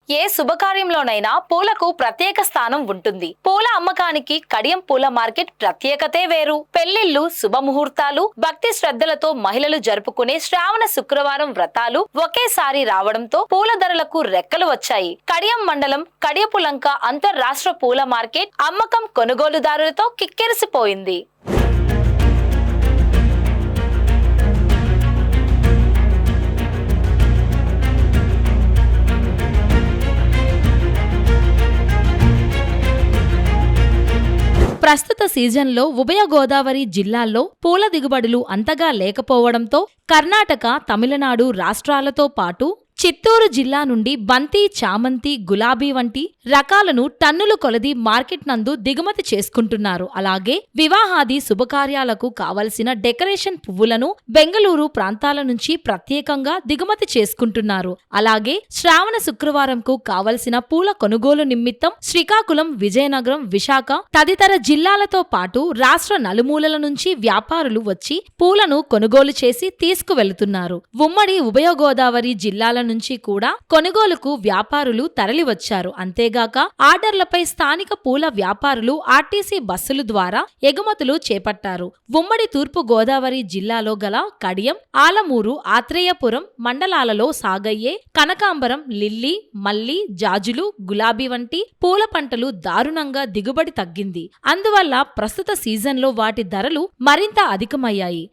ఏ శుభకార్యంలోనైనా పూలకు ప్రత్యేక స్థానం ఉంటుంది. పూల అమ్మకానికి కడియం పూల మార్కెట్ ప్రత్యేకతే వేరు. పెళ్లిళ్లు, శుభముహూర్తాలు, భక్తి శ్రద్ధలతో మహిళలు జరుపుకునే శ్రావణ శుక్రవారం వ్రతాలు ఒకేసారి రావడంతో పూల ధరలకు రెక్కలు వచ్చాయి. కడియం మండలం కడియపులంక అంతర్రాష్ట్ర పూల మార్కెట్ అమ్మకం కొనుగోలుదారులతో కిక్కిరిసిపోయింది. ప్రస్తుత సీజన్లో ఉభయ గోదావరి జిల్లాల్లో పూల దిగుబడులు అంతగా లేకపోవడంతో కర్ణాటక, తమిళనాడు రాష్ట్రాలతో పాటు చిత్తూరు జిల్లా నుండి బంతి, చామంతి, గులాబీ వంటి రకాలను టన్నుల కొలది మార్కెట్ నందు దిగుమతి చేసుకుంటున్నారు. అలాగే వివాహాది శుభకార్యాలకు కావలసిన డెకరేషన్ పువ్వులను బెంగళూరు ప్రాంతాల నుంచి ప్రత్యేకంగా దిగుమతి చేసుకుంటున్నారు. అలాగే శ్రావణ శుక్రవారంకు కావలసిన పూల కొనుగోలు నిమిత్తం శ్రీకాకుళం, విజయనగరం, విశాఖ తదితర జిల్లాలతో పాటు రాష్ట్ర నలుమూలల నుంచి వ్యాపారులు వచ్చి పూలను కొనుగోలు చేసి తీసుకువెళుతున్నారు. ఉమ్మడి ఉభయ గోదావరి జిల్లాల నుంచి కూడా కొనుగోలుకు వ్యాపారులు తరలివచ్చారు. అంతేగాక ఆర్డర్లపై స్థానిక పూల వ్యాపారులు ఆర్టీసీ బస్సుల ద్వారా ఎగుమతులు చేపట్టారు. ఉమ్మడి తూర్పు గోదావరి జిల్లాలో గల కడియం, ఆలమూరు, ఆత్రేయపురం మండలాలలో సాగయ్యే కనకాంబరం, లిల్లీ, మల్లి, జాజులు, గులాబీ వంటి పూల పంటలు దారుణంగా దిగుబడి తగ్గింది. అందువల్ల ప్రస్తుత సీజన్లో వాటి ధరలు మరింత అధికమయ్యాయి.